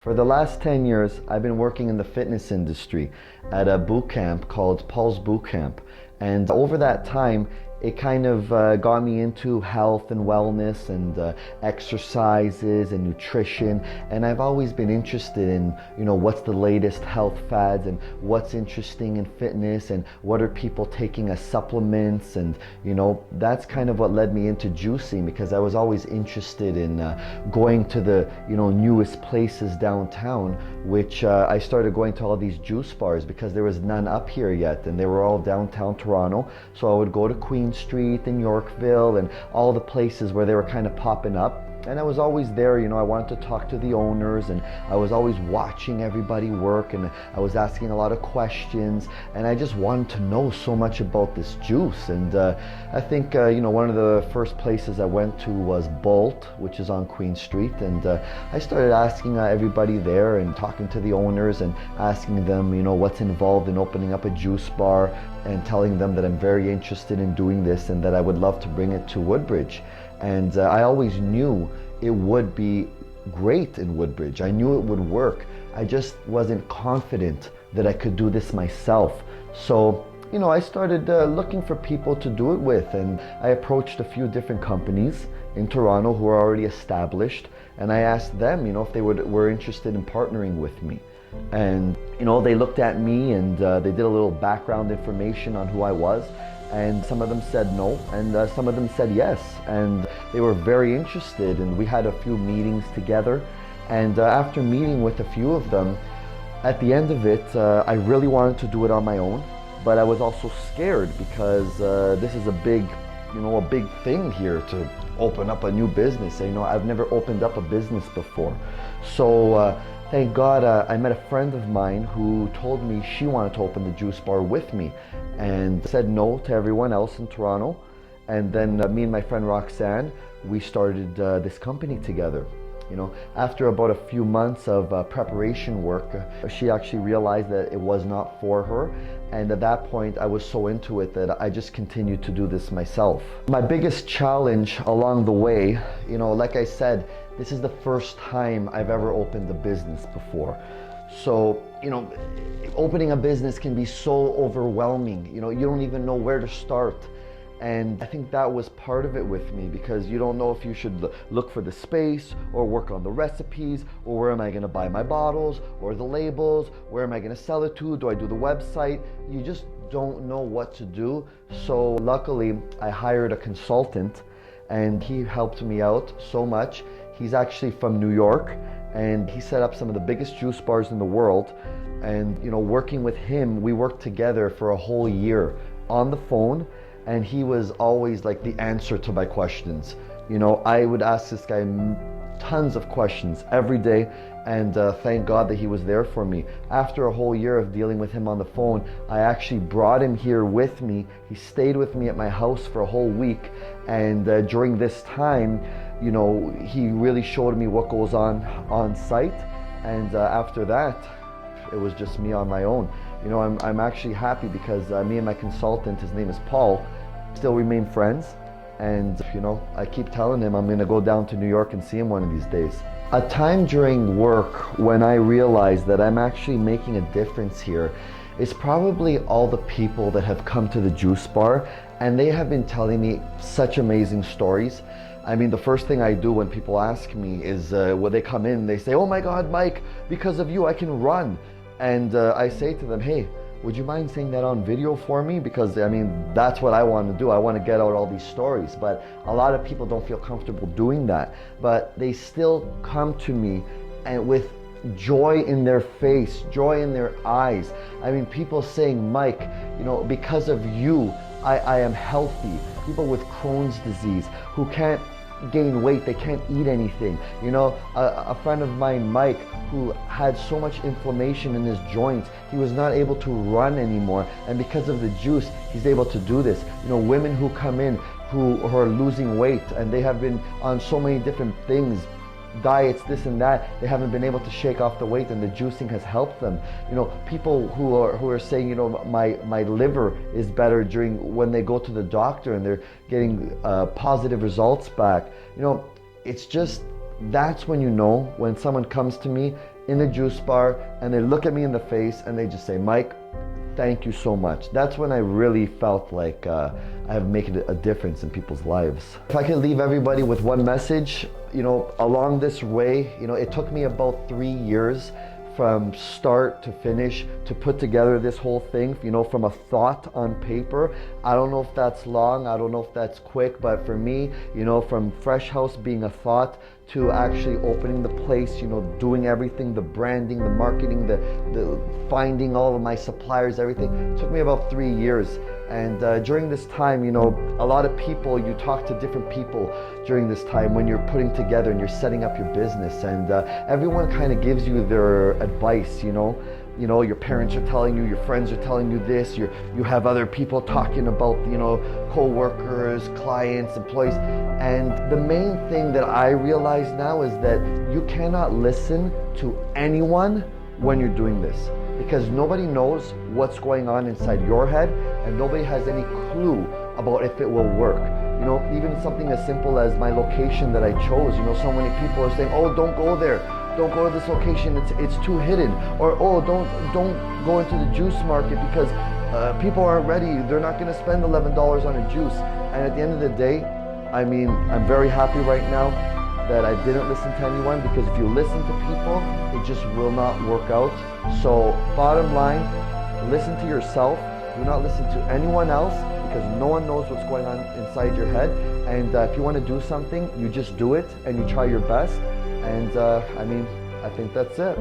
For the last 10 years, I've been working in the fitness industry at a boot camp called Paul's Boot Camp. And over that time, it kind of got me into health and wellness and exercises and nutrition. And I've always been interested in, what's the latest health fads and what's interesting in fitness and what are people taking as supplements. And, that's kind of what led me into juicing, because I was always interested in going to the, newest places downtown, which I started going to all these juice bars because there was none up here yet. And they were all downtown Toronto. So I would go to Queen Street in Yorkville and all the places where they were kind of popping up. And I was always there, I wanted to talk to the owners, and I was always watching everybody work, and I was asking a lot of questions, and I just wanted to know so much about this juice. And I think, one of the first places I went to was Bolt, which is on Queen Street. And I started asking everybody there and talking to the owners and asking them, what's involved in opening up a juice bar, and telling them that I'm very interested in doing this and that I would love to bring it to Woodbridge. And I always knew it would be great in Woodbridge. I knew it would work. I just wasn't confident that I could do this myself. So, I started looking for people to do it with, and I approached a few different companies in Toronto who are already established, and I asked them, if they were interested in partnering with me. And, they looked at me and they did a little background information on who I was. And some of them said no, and some of them said yes. And they were very interested, and we had a few meetings together. And after meeting with a few of them, at the end of it, I really wanted to do it on my own, but I was also scared because this is a big thing here to open up a new business. I've never opened up a business before. So thank God I met a friend of mine who told me she wanted to open the juice bar with me, and said no to everyone else in Toronto. And then me and my friend Roxanne, we started this company together. After about a few months of preparation work, she actually realized that it was not for her. And at that point, I was so into it that I just continued to do this myself. My biggest challenge along the way, like I said, this is the first time I've ever opened a business before. So, opening a business can be so overwhelming. You don't even know where to start. And I think that was part of it with me, because you don't know if you should look for the space or work on the recipes, or where am I going to buy my bottles or the labels, where am I going to sell it to, do I do the website? You just don't know what to do. So luckily I hired a consultant, and he helped me out so much. He's actually from New York, and he set up some of the biggest juice bars in the world. And working with him, we worked together for a whole year on the phone. And he was always like the answer to my questions. I would ask this guy tons of questions every day, and thank God that he was there for me. After a whole year of dealing with him on the phone, I actually brought him here with me. He stayed with me at my house for a whole week. And during this time, he really showed me what goes on site. And after that, it was just me on my own. I'm actually happy because me and my consultant, his name is Paul, still remain friends. And I keep telling him I'm going to go down to New York and see him one of these days. A time during work when I realized that I'm actually making a difference here is probably all the people that have come to the juice bar, and they have been telling me such amazing stories. I mean, the first thing I do when people ask me is when they come in, they say, "Oh my God, Mike, because of you I can run." And I say to them, "Hey, would you mind saying that on video for me? Because that's what I want to do. I want to get out all these stories." But a lot of people don't feel comfortable doing that. But they still come to me and with joy in their face, joy in their eyes. People saying, "Mike, because of you, I am healthy." People with Crohn's disease who can't gain weight, they can't eat anything. A friend of mine, Mike, who had so much inflammation in his joints, he was not able to run anymore, and because of the juice, he's able to do this. Women who come in who are losing weight, and they have been on so many different things, diets, this and that, they haven't been able to shake off the weight, and the juicing has helped them. People who are saying, my liver is better when they go to the doctor, and they're getting positive results back. It's just, that's when when someone comes to me in the juice bar and they look at me in the face and they just say, Mike, thank you so much. That's when I really felt like I have made a difference in people's lives. If I could leave everybody with one message, along this way, it took me about 3 years from start to finish to put together this whole thing, from a thought on paper. I don't know if that's long, I don't know if that's quick, but for me, from Freshouse being a thought to actually opening the place, doing everything, the branding, the marketing, the finding all of my suppliers, everything, it took me about 3 years. And during this time, a lot of people, you talk to different people during this time when you're putting together and you're setting up your business, and everyone kind of gives you their advice, your parents are telling you, your friends are telling you this, you have other people talking about, co-workers, clients, employees. And the main thing that I realize now is that you cannot listen to anyone when you're doing this, because nobody knows what's going on inside your head and nobody has any clue about if it will work. Even something as simple as my location that I chose, so many people are saying, oh, don't go there. Don't go to this location, it's too hidden. Or, oh, don't go into the juice market because people aren't ready. They're not gonna spend $11 on a juice. And at the end of the day, I'm very happy right now that I didn't listen to anyone, because if you listen to people, it just will not work out. So bottom line, listen to yourself. Do not listen to anyone else, because no one knows what's going on inside your head. And if you want to do something, you just do it and you try your best. And I think that's it.